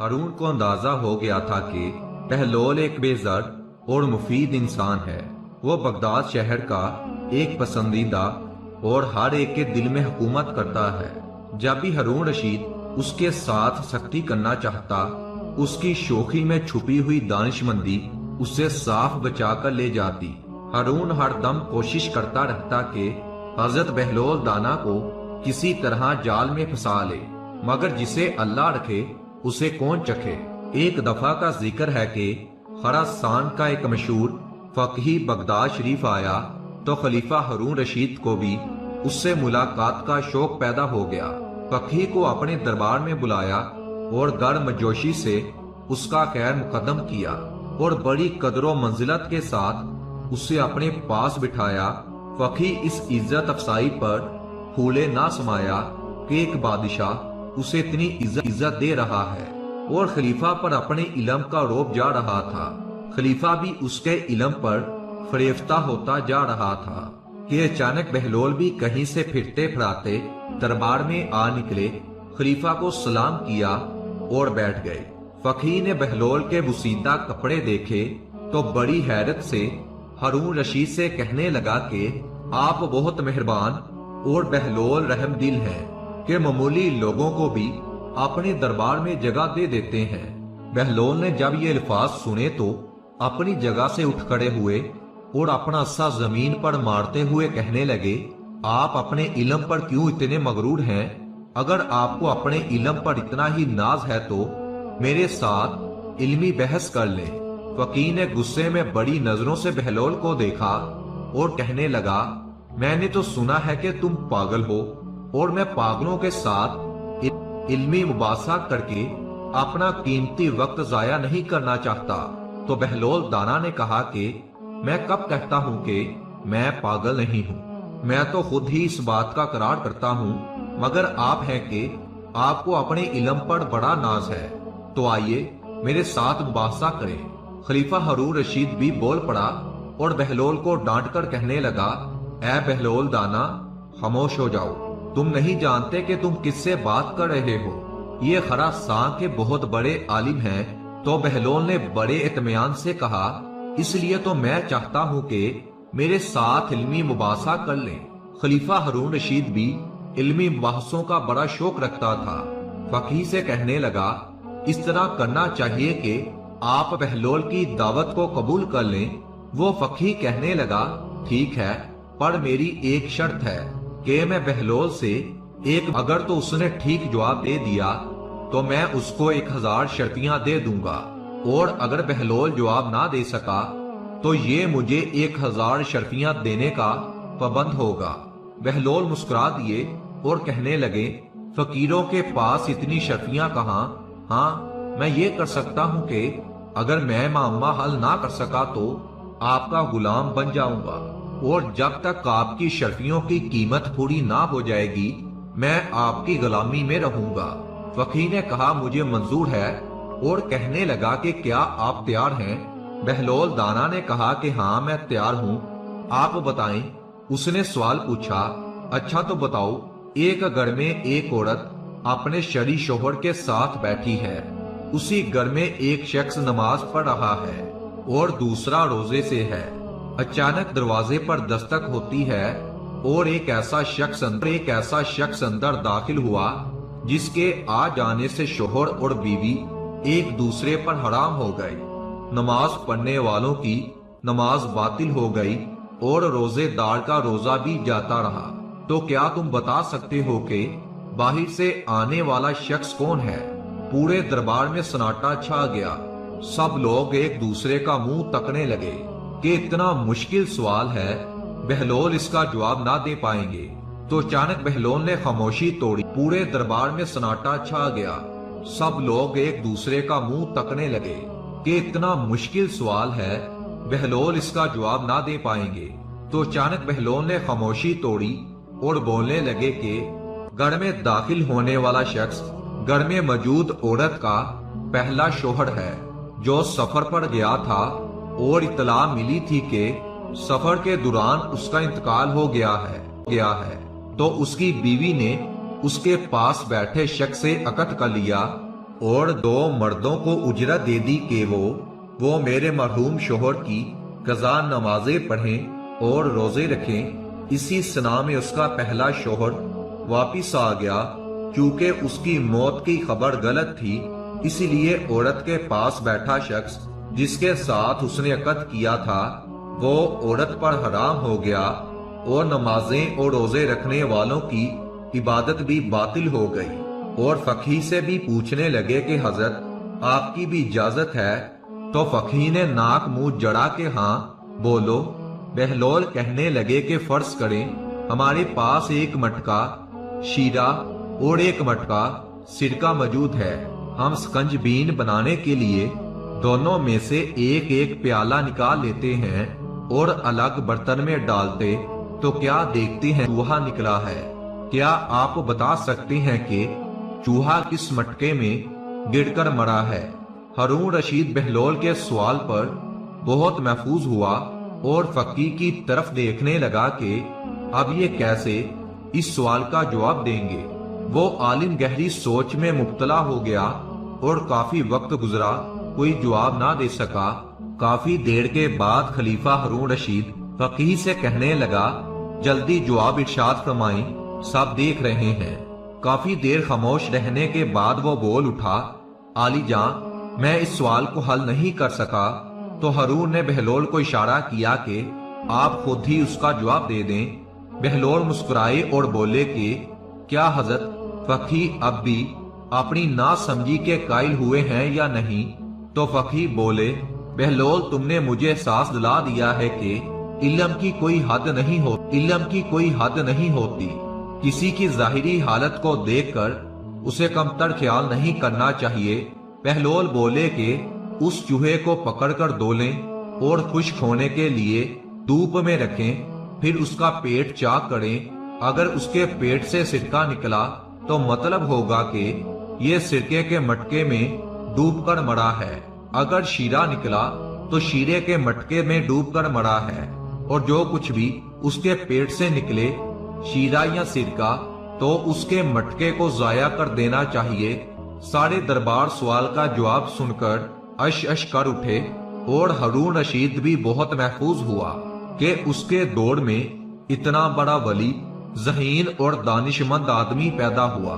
हारून को अंदाजा हो गया था कि बहलोल एक बेज़र और मुफीद इंसान है। वो बगदाद शहर का एक पसंदीदा और हर एक के दिल में हुकूमत करता है। जब भी हारून रशीद उसके साथ सख्ती करना चाहता, उसकी शोखी में छुपी हुई दानिशमंदी उसे साफ बचा कर ले जाती। हारून हर दम कोशिश करता रहता कि हजरत बहलोल दाना को किसी तरह जाल में फंसा ले, मगर जिसे अल्लाह रखे उसे कौन चखे। एक दफा का जिक्र है कि खरासान का एक मशहूर फकीह बगदाद शरीफ आया तो खलीफा हारून रशीद को भी उससे मुलाकात का शौक पैदा हो गया। फकीह को अपने दरबार में बुलाया और गर्मजोशी से उसका खैर मुकदम किया और बड़ी कदरो मंजिलत के साथ उसे अपने पास बिठाया। फकीह इस इज्जत अफसाई पर फूले ना समाया कि एक बादशाह उसे इतनी इज्जत दे रहा है और खलीफा पर अपने इल्म का रौब जा रहा था। खलीफा भी उसके इल्म पर फरेफ्ता होता जा रहा था कि अचानक बहलोल भी कहीं से फिरते फराते दरबार में आ निकले, खलीफा को सलाम किया और बैठ गए। फकीह ने बहलोल के बुसीदा कपड़े देखे तो बड़ी हैरत से हारून रशीद से कहने लगा कि आप बहुत मेहरबान और बहलोल रहमदिल हैं कि मामूली लोगों को भी अपने दरबार में जगह दे देते हैं। बहलोल ने जब ये अल्फाज सुने तो अपनी जगह से उठ खड़े हुए और अपना सा जमीन पर मारते हुए कहने लगे, आप अपने इल्म पर क्यों इतने मगरूर हैं? अगर आपको अपने इल्म पर इतना ही नाज है तो मेरे साथ इल्मी बहस कर लें। फकीह ने गुस्से में बड़ी नजरों से बहलोल को देखा और कहने लगा, मैंने तो सुना है कि तुम पागल हो और मैं पागलों के साथ इल्मी मुबासा करके अपना कीमती वक्त जाया नहीं करना चाहता। तो बहलोल दाना ने कहा कि मैं कब कहता हूं कि मैं पागल नहीं हूं, मैं तो खुद ही इस बात का करार करता हूं, मगर आप हैं कि आपको अपने इल्म पर बड़ा नाज है, तो आइए मेरे साथ मुबासा करें। खलीफा हारून रशीद भी बोल पड़ा और बहलोल को डांट कर कहने लगा, ऐ बहलोल दाना, खामोश हो जाओ, तुम नहीं जानते कि तुम किससे बात कर रहे हो। ये खरासान के बहुत बड़े आलिम हैं। तो बहलोल ने बड़े इत्मीनान से कहा, इसलिए तो मैं चाहता हूं कि मेरे साथ इल्मी मुबासा कर लें। खलीफा हारून रशीद भी इल्मी मुबासों का बड़ा शौक रखता था। फकीह से कहने लगा, इस तरह करना चाहिए कि आप बहलोल की दावत को कबूल कर लें। वो फकीह कहने लगा, ठीक है, पर मेरी एक शर्त है कि मैं बहलोल से अगर तो उसने ठीक जवाब दे दिया तो मैं उसको 1000 शर्तियां दे दूंगा, और अगर बहलोल जवाब ना दे सका तो ये मुझे 1000 शर्तियां देने का पाबंद होगा। बहलोल मुस्कुरा दिए और कहने लगे, फकीरों के पास इतनी शर्तियां कहाँ? हाँ, मैं ये कर सकता हूँ कि अगर मैं मामला हल ना कर सका तो आपका गुलाम बन जाऊंगा, और जब तक आपकी शर्तियों की कीमत पूरी ना हो जाएगी मैं आपकी गुलामी में रहूंगा। फकीह ने कहा, मुझे मंजूर है, और कहने लगा कि क्या आप तैयार हैं? बहलोल दाना ने कहा कि हाँ, मैं तैयार हूँ, आप बताएं। उसने सवाल पूछा, अच्छा तो बताओ, एक घर में एक औरत अपने शरी शोहर के साथ बैठी है, उसी घर में एक शख्स नमाज पढ़ रहा है और दूसरा रोजे से है। अचानक दरवाजे पर दस्तक होती है और एक ऐसा शख्स अंदर दाखिल हुआ जिसके आ जाने से शोहर और बीवी एक दूसरे पर हराम हो गए। नमाज पढ़ने वालों की नमाज बातिल हो गई और रोजेदार का रोजा भी जाता रहा। तो क्या तुम बता सकते हो कि बाहर से आने वाला शख्स कौन है? पूरे दरबार में सन्नाटा छा गया। सब लोग एक दूसरे का मुंह तकने लगे कि इतना मुश्किल सवाल है, बहलोल इसका जवाब ना दे पाएंगे। तो अचानक बहलोल ने खामोशी तोड़ी। पूरे दरबार में सन्नाटा छा गया। सब लोग एक दूसरे का मुंह तकने लगे कि इतना मुश्किल सवाल है, बहलोल इसका जवाब ना दे पाएंगे। तो अचानक बहलोल ने खामोशी तोड़ी और बोलने लगे कि घर में दाखिल होने वाला शख्स घर में मौजूद औरत का पहला शौहर है, जो सफर पर गया था और इत्तला मिली थी कि सफर के दौरान उसका इंतकाल हो गया है। तो उसकी बीवी ने उसके पास बैठे शख्स से अकद कर लिया اور 2 مردوں کو اجرت دے دی کہ وہ میرے مرحوم شوہر کی قضا نمازیں پڑھیں اور روزے رکھیں۔ اسی سنا میں اس کا پہلا شوہر واپس آ گیا۔ چونکہ اس کی موت کی خبر غلط تھی، اسی لیے عورت کے پاس بیٹھا شخص جس کے ساتھ اس نے عقد کیا تھا وہ عورت پر حرام ہو گیا، اور نمازیں اور روزے رکھنے والوں کی عبادت بھی باطل ہو گئی۔ اور فقیہ سے بھی پوچھنے لگے کہ حضرت آپ کی بھی اجازت ہے؟ تو فقیہ نے ناک منہ جڑا کہ ہاں بولو۔ بہلول کہنے لگے کہ فرض کریں ہمارے پاس ایک مٹکا شیرہ اور ایک مٹکا سرکہ موجود ہے، ہم سکنج بین بنانے کے لیے دونوں میں سے ایک ایک پیالہ نکال لیتے ہیں اور الگ برتن میں ڈالتے تو کیا دیکھتے ہیں چوہا نکلا ہے۔ کیا آپ بتا سکتے ہیں کہ چوہا کس مٹکے میں گر کر مرا ہے؟ ہارون رشید بہلول کے سوال پر بہت محفوظ ہوا اور فقیہ کی طرف دیکھنے لگا کہ اب یہ کیسے اس سوال کا جواب دیں گے۔ وہ عالم گہری سوچ میں مبتلا ہو گیا اور کافی وقت گزرا، کوئی جواب نہ دے سکا۔ کافی دیر کے بعد خلیفہ ہارون رشید فقیہ سے کہنے لگا جلدی جواب ارشاد فرمائیں، سب دیکھ رہے ہیں۔ کافی دیر خاموش رہنے کے بعد وہ بول اٹھا، عالی جان میں اس سوال کو حل نہیں کر سکا۔ تو ہارون نے بہلول کو اشارہ کیا کہ آپ خود ہی اس کا جواب دے دیں۔ بہلول مسکرائے اور بولے کہ کیا حضرت فقیہ اب بھی اپنی نا سمجھی کے قائل ہوئے ہیں یا نہیں؟ تو فقیہ بولے بہلول تم نے مجھے احساس دلا دیا ہے کہ علم کی کوئی حد نہیں ہوتی۔ کسی کی ظاہری حالت کو دیکھ کر اسے کمتر خیال نہیں کرنا چاہیے۔ بہلول بولے کہ اس چوہے کو پکڑ کر دولیں اور خشک ہونے کے لیے دھوپ میں رکھیں، پھر اس کا پیٹ چاک کریں۔ اگر اس کے پیٹ سے سرکہ نکلا تو مطلب ہوگا کہ یہ سرکے کے مٹکے میں ڈوب کر مرا ہے، اگر شیرہ نکلا تو شیرے کے مٹکے میں ڈوب کر مرا ہے، اور جو کچھ بھی اس کے پیٹ سے نکلے شیرہ یا سرکہ تو اس کے مٹکے کو ضائع کر دینا چاہیے۔ سارے دربار سوال کا جواب سن کر اش اش کر اٹھے اور ہارون رشید بھی بہت محفوظ ہوا کہ اس کے دور میں اتنا بڑا ولی، ذہین اور دانشمند آدمی پیدا ہوا۔